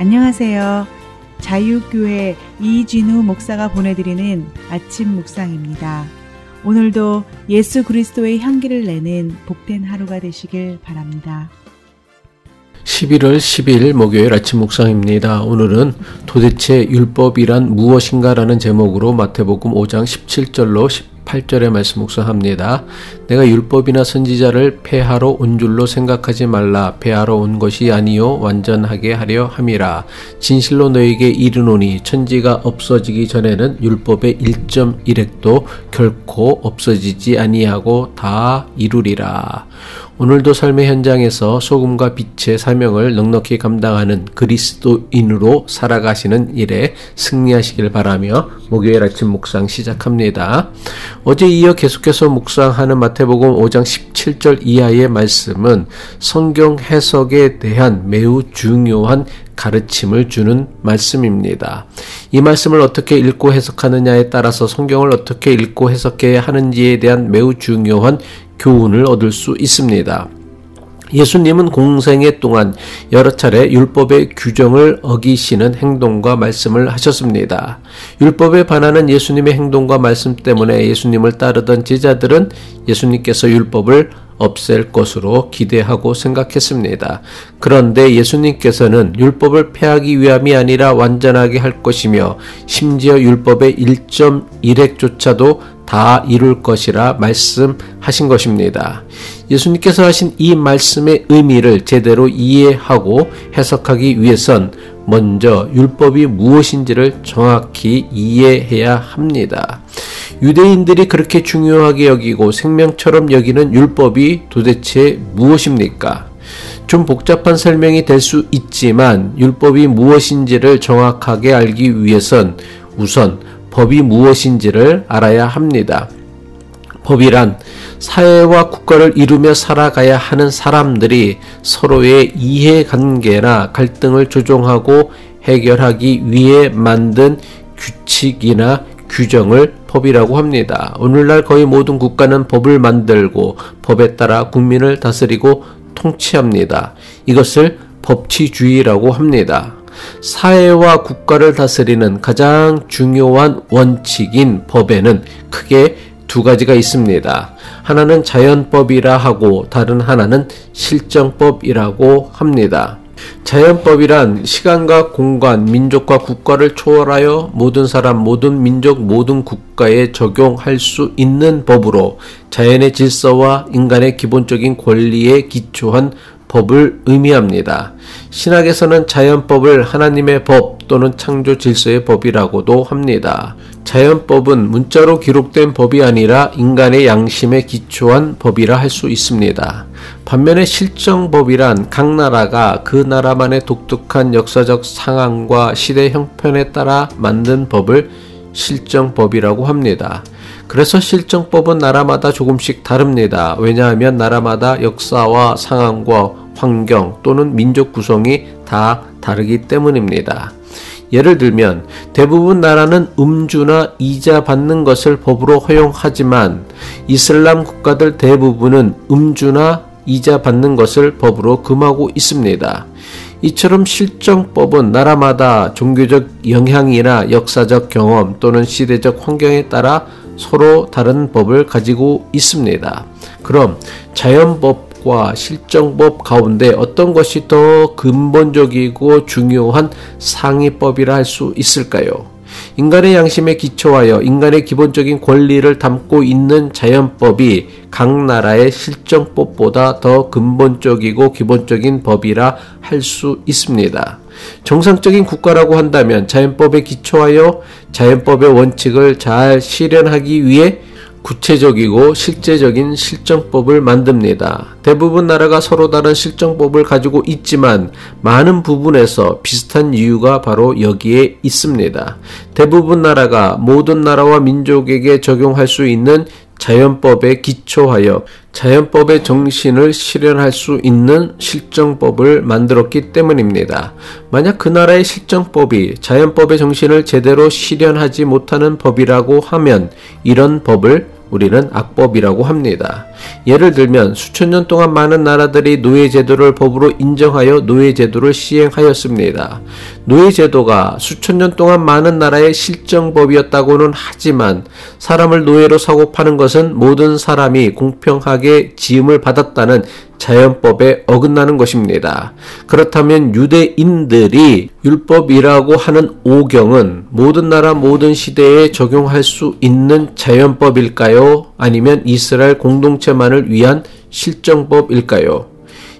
안녕하세요. 자유교회 이진우 목사가 보내드리는 아침 묵상입니다. 오늘도 예수 그리스도의 향기를 내는 복된 하루가 되시길 바랍니다. 11월 10일 목요일 아침 묵상입니다. 오늘은 도대체 율법이란 무엇인가라는 제목으로 마태복음 5장 17절로 18절의 말씀 묵상합니다. 내가 율법이나 선지자를 폐하러 온 줄로 생각하지 말라. 폐하러 온 것이 아니요 완전하게 하려 함이라. 진실로 너에게 이르노니 천지가 없어지기 전에는 율법의 1.1획도 결코 없어지지 아니하고 다 이루리라. 오늘도 삶의 현장에서 소금과 빛의 사명을 넉넉히 감당하는 그리스도인으로 살아가시는 일에 승리하시길 바라며 목요일 아침 묵상 시작합니다. 어제 이어 계속해서 묵상하는 마태복음 5장 17절 이하의 말씀은 성경 해석에 대한 매우 중요한 가르침을 주는 말씀입니다. 이 말씀을 어떻게 읽고 해석하느냐에 따라서 성경을 어떻게 읽고 해석해야 하는지에 대한 매우 중요한 교훈을 얻을 수 있습니다. 예수님은 공생애 동안 여러 차례 율법의 규정을 어기시는 행동과 말씀을 하셨습니다. 율법에 반하는 예수님의 행동과 말씀 때문에 예수님을 따르던 제자들은 예수님께서 율법을 없앨 것으로 기대하고 생각했습니다. 그런데 예수님께서는 율법을 폐하기 위함이 아니라 완전하게 할 것이며 심지어 율법의 1.1획조차도 다 이룰 것이라 말씀하신 것입니다. 예수님께서 하신 이 말씀의 의미를 제대로 이해하고 해석하기 위해선 먼저 율법이 무엇인지를 정확히 이해해야 합니다. 유대인들이 그렇게 중요하게 여기고 생명처럼 여기는 율법이 도대체 무엇입니까? 좀 복잡한 설명이 될 수 있지만 율법이 무엇인지를 정확하게 알기 위해선 우선 법이 무엇인지를 알아야 합니다. 법이란 사회와 국가를 이루며 살아가야 하는 사람들이 서로의 이해관계나 갈등을 조정하고 해결하기 위해 만든 규칙이나 규정을 법이라고 합니다. 오늘날 거의 모든 국가는 법을 만들고 법에 따라 국민을 다스리고 통치합니다. 이것을 법치주의라고 합니다. 사회와 국가를 다스리는 가장 중요한 원칙인 법에는 크게 두 가지가 있습니다. 하나는 자연법이라 하고 다른 하나는 실정법이라고 합니다. 자연법이란 시간과 공간, 민족과 국가를 초월하여 모든 사람, 모든 민족, 모든 국가에 적용할 수 있는 법으로 자연의 질서와 인간의 기본적인 권리에 기초한 법을 의미합니다. 신학에서는 자연법을 하나님의 법 또는 창조 질서의 법이라고도 합니다. 자연법은 문자로 기록된 법이 아니라 인간의 양심에 기초한 법이라 할 수 있습니다. 반면에 실정법이란 각 나라가 그 나라만의 독특한 역사적 상황과 시대 형편에 따라 만든 법을 실정법이라고 합니다. 그래서 실정법은 나라마다 조금씩 다릅니다. 왜냐하면 나라마다 역사와 상황과 환경 또는 민족 구성이 다 다르기 때문입니다. 예를 들면 대부분 나라는 음주나 이자 받는 것을 법으로 허용하지만 이슬람 국가들 대부분은 음주나 이자 받는 것을 법으로 금하고 있습니다. 이처럼 실정법은 나라마다 종교적 영향이나 역사적 경험 또는 시대적 환경에 따라 서로 다른 법을 가지고 있습니다. 그럼 자연법과 실정법 가운데 어떤 것이 더 근본적이고 중요한 상위법이라 할 수 있을까요? 인간의 양심에 기초하여 인간의 기본적인 권리를 담고 있는 자연법이 각 나라의 실정법보다 더 근본적이고 기본적인 법이라 할 수 있습니다. 정상적인 국가라고 한다면 자연법에 기초하여 자연법의 원칙을 잘 실현하기 위해 구체적이고 실제적인 실정법을 만듭니다. 대부분 나라가 서로 다른 실정법을 가지고 있지만 많은 부분에서 비슷한 이유가 바로 여기에 있습니다. 대부분 나라가 모든 나라와 민족에게 적용할 수 있는 자연법에 기초하여 자연법의 정신을 실현할 수 있는 실정법을 만들었기 때문입니다. 만약 그 나라의 실정법이 자연법의 정신을 제대로 실현하지 못하는 법이라고 하면 이런 법을 우리는 악법이라고 합니다. 예를 들면 수천 년 동안 많은 나라들이 노예제도를 법으로 인정하여 노예제도를 시행하였습니다. 노예제도가 수천 년 동안 많은 나라의 실정법이었다고는 하지만 사람을 노예로 사고 파는 것은 모든 사람이 공평하게 지음을 받았다는 자연법에 어긋나는 것입니다. 그렇다면 유대인들이 율법이라고 하는 오경은 모든 나라 모든 시대에 적용할 수 있는 자연법일까요? 아니면 이스라엘 공동체만을 위한 실정법일까요?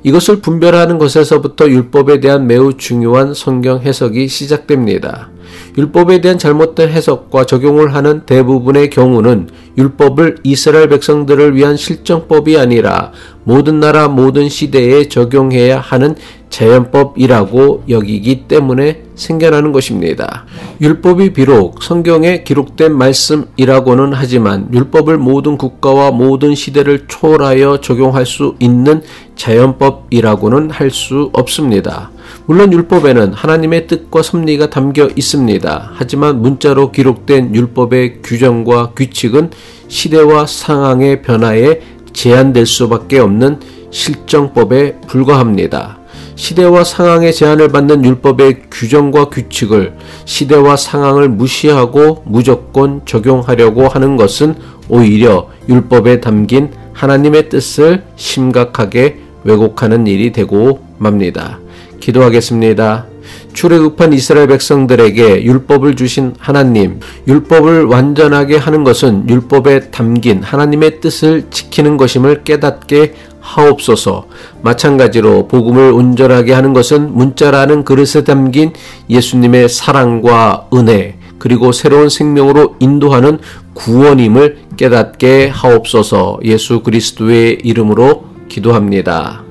이것을 분별하는 것에서부터 율법에 대한 매우 중요한 성경 해석이 시작됩니다. 율법에 대한 잘못된 해석과 적용을 하는 대부분의 경우는 율법을 이스라엘 백성들을 위한 실정법이 아니라 모든 나라 모든 시대에 적용해야 하는 자연법이라고 여기기 때문에 생겨나는 것입니다. 율법이 비록 성경에 기록된 말씀이라고는 하지만 율법을 모든 국가와 모든 시대를 초월하여 적용할 수 있는 자연법이라고는 할 수 없습니다. 물론 율법에는 하나님의 뜻과 섭리가 담겨 있습니다. 하지만 문자로 기록된 율법의 규정과 규칙은 시대와 상황의 변화에 제한될 수밖에 없는 실정법에 불과합니다. 시대와 상황의 제한을 받는 율법의 규정과 규칙을 시대와 상황을 무시하고 무조건 적용하려고 하는 것은 오히려 율법에 담긴 하나님의 뜻을 심각하게 왜곡하는 일이 되고 맙니다. 기도하겠습니다. 출애굽한 이스라엘 백성들에게 율법을 주신 하나님, 율법을 완전하게 하는 것은 율법에 담긴 하나님의 뜻을 지키는 것임을 깨닫게 하옵소서. 마찬가지로 복음을 온전하게 하는 것은 문자라는 그릇에 담긴 예수님의 사랑과 은혜, 그리고 새로운 생명으로 인도하는 구원임을 깨닫게 하옵소서. 예수 그리스도의 이름으로 기도합니다.